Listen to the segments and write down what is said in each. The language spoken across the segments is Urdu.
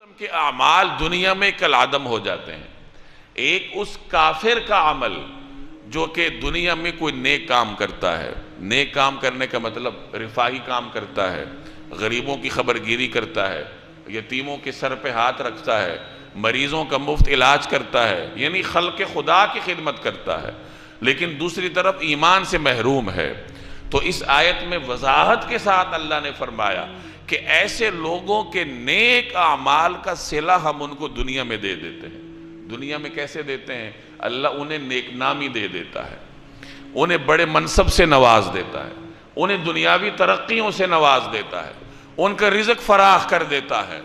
قسم کے اعمال دنیا میں کل عدم ہو جاتے ہیں۔ ایک اس کافر کا عمل جو کہ دنیا میں کوئی نیک کام کرتا ہے، نیک کام کرنے کا مطلب رفاہی کام کرتا ہے، غریبوں کی خبرگیری کرتا ہے، یتیموں کے سر پہ ہاتھ رکھتا ہے، مریضوں کا مفت علاج کرتا ہے، یعنی خلق خدا کی خدمت کرتا ہے، لیکن دوسری طرف ایمان سے محروم ہے۔ تو اس آیت میں وضاحت کے ساتھ اللہ نے فرمایا کہ ایسے لوگوں کے نیک اعمال کا صلہ ہم ان کو دنیا میں دے دیتے ہیں۔ دنیا میں کیسے دیتے ہیں؟ اللہ انہیں نیک نامی دے دیتا ہے، انہیں بڑے منصب سے نواز دیتا ہے، انہیں دنیاوی ترقیوں سے نواز دیتا ہے، ان کا رزق فراخ کر دیتا ہے۔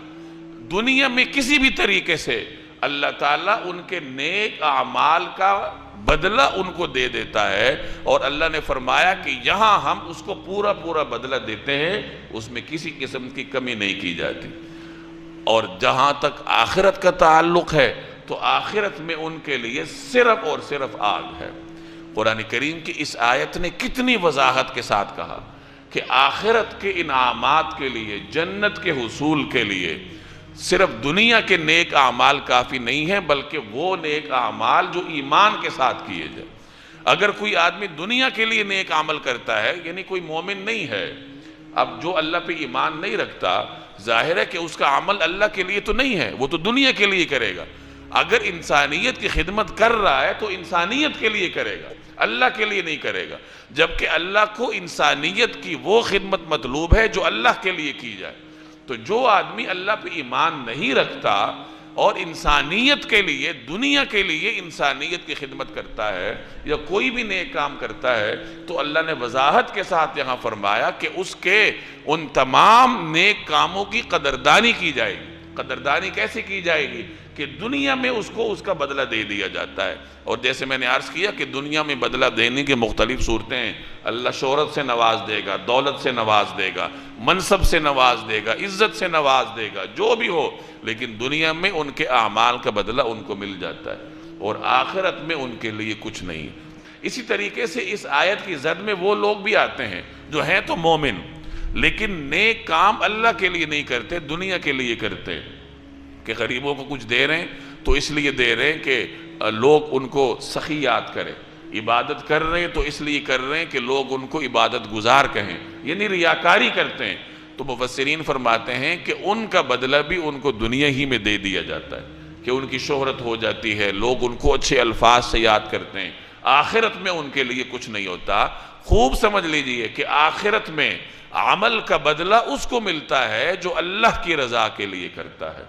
دنیا میں کسی بھی طریقے سے اللہ تعالیٰ ان کے نیک اعمال کا بدلہ ان کو دے دیتا ہے، اور اللہ نے فرمایا کہ یہاں ہم اس کو پورا بدلہ دیتے ہیں، اس میں کسی قسم کی کمی نہیں کی جاتی۔ اور جہاں تک آخرت کا تعلق ہے تو آخرت میں ان کے لیے صرف اور صرف آگ ہے۔ قرآن کریم کی اس آیت نے کتنی وضاحت کے ساتھ کہا کہ آخرت کے انعامات کے لیے، جنت کے حصول کے لیے صرف دنیا کے نیک اعمال کافی نہیں ہیں، بلکہ وہ نیک اعمال جو ایمان کے ساتھ کیے جائیں۔ اگر کوئی آدمی دنیا کے لیے نیک عمل کرتا ہے، یعنی کوئی مومن نہیں ہے، اب جو اللہ پہ ایمان نہیں رکھتا، ظاہر ہے کہ اس کا عمل اللہ کے لیے تو نہیں ہے، وہ تو دنیا کے لیے کرے گا۔ اگر انسانیت کی خدمت کر رہا ہے تو انسانیت کے لیے کرے گا، اللہ کے لیے نہیں کرے گا، جبکہ اللہ کو انسانیت کی وہ خدمت مطلوب ہے جو اللہ کے لیے کی جائے۔ تو جو آدمی اللہ پہ ایمان نہیں رکھتا اور انسانیت کے لیے، دنیا کے لیے انسانیت کی خدمت کرتا ہے یا کوئی بھی نیک کام کرتا ہے، تو اللہ نے وضاحت کے ساتھ یہاں فرمایا کہ اس کے ان تمام نیک کاموں کی قدردانی کی جائے گی۔ قدردانی کیسے کی جائے گی؟ کہ دنیا میں اس کو اس کا بدلہ دے دیا جاتا ہے۔ اور جیسے میں نے عرض کیا کہ دنیا میں بدلہ دینے کی مختلف صورتیں ہیں۔ اللہ شہرت سے نواز دے گا، دولت سے نواز دے گا، منصب سے نواز دے گا، عزت سے نواز دے گا، جو بھی ہو، لیکن دنیا میں ان کے اعمال کا بدلہ ان کو مل جاتا ہے، اور آخرت میں ان کے لیے کچھ نہیں۔ اسی طریقے سے اس آیت کی زد میں وہ لوگ بھی آتے ہیں جو ہیں تو مومن، لیکن نیک کام اللہ کے لیے نہیں کرتے، دنیا کے لیے کرتے، کہ غریبوں کو کچھ دے رہے ہیں تو اس لیے دے رہے ہیں کہ لوگ ان کو سخی یاد کریں، عبادت کر رہے ہیں تو اس لیے کر رہے ہیں کہ لوگ ان کو عبادت گزار کہیں، یعنی ریاکاری کرتے ہیں۔ تو مفسرین فرماتے ہیں کہ ان کا بدلہ بھی ان کو دنیا ہی میں دے دیا جاتا ہے، کہ ان کی شہرت ہو جاتی ہے، لوگ ان کو اچھے الفاظ سے یاد کرتے ہیں، آخرت میں ان کے لیے کچھ نہیں ہوتا۔ خوب سمجھ لیجئے کہ آخرت میں عمل کا بدلہ اس کو ملتا ہے جو اللہ کی رضا کے لیے کرتا ہے۔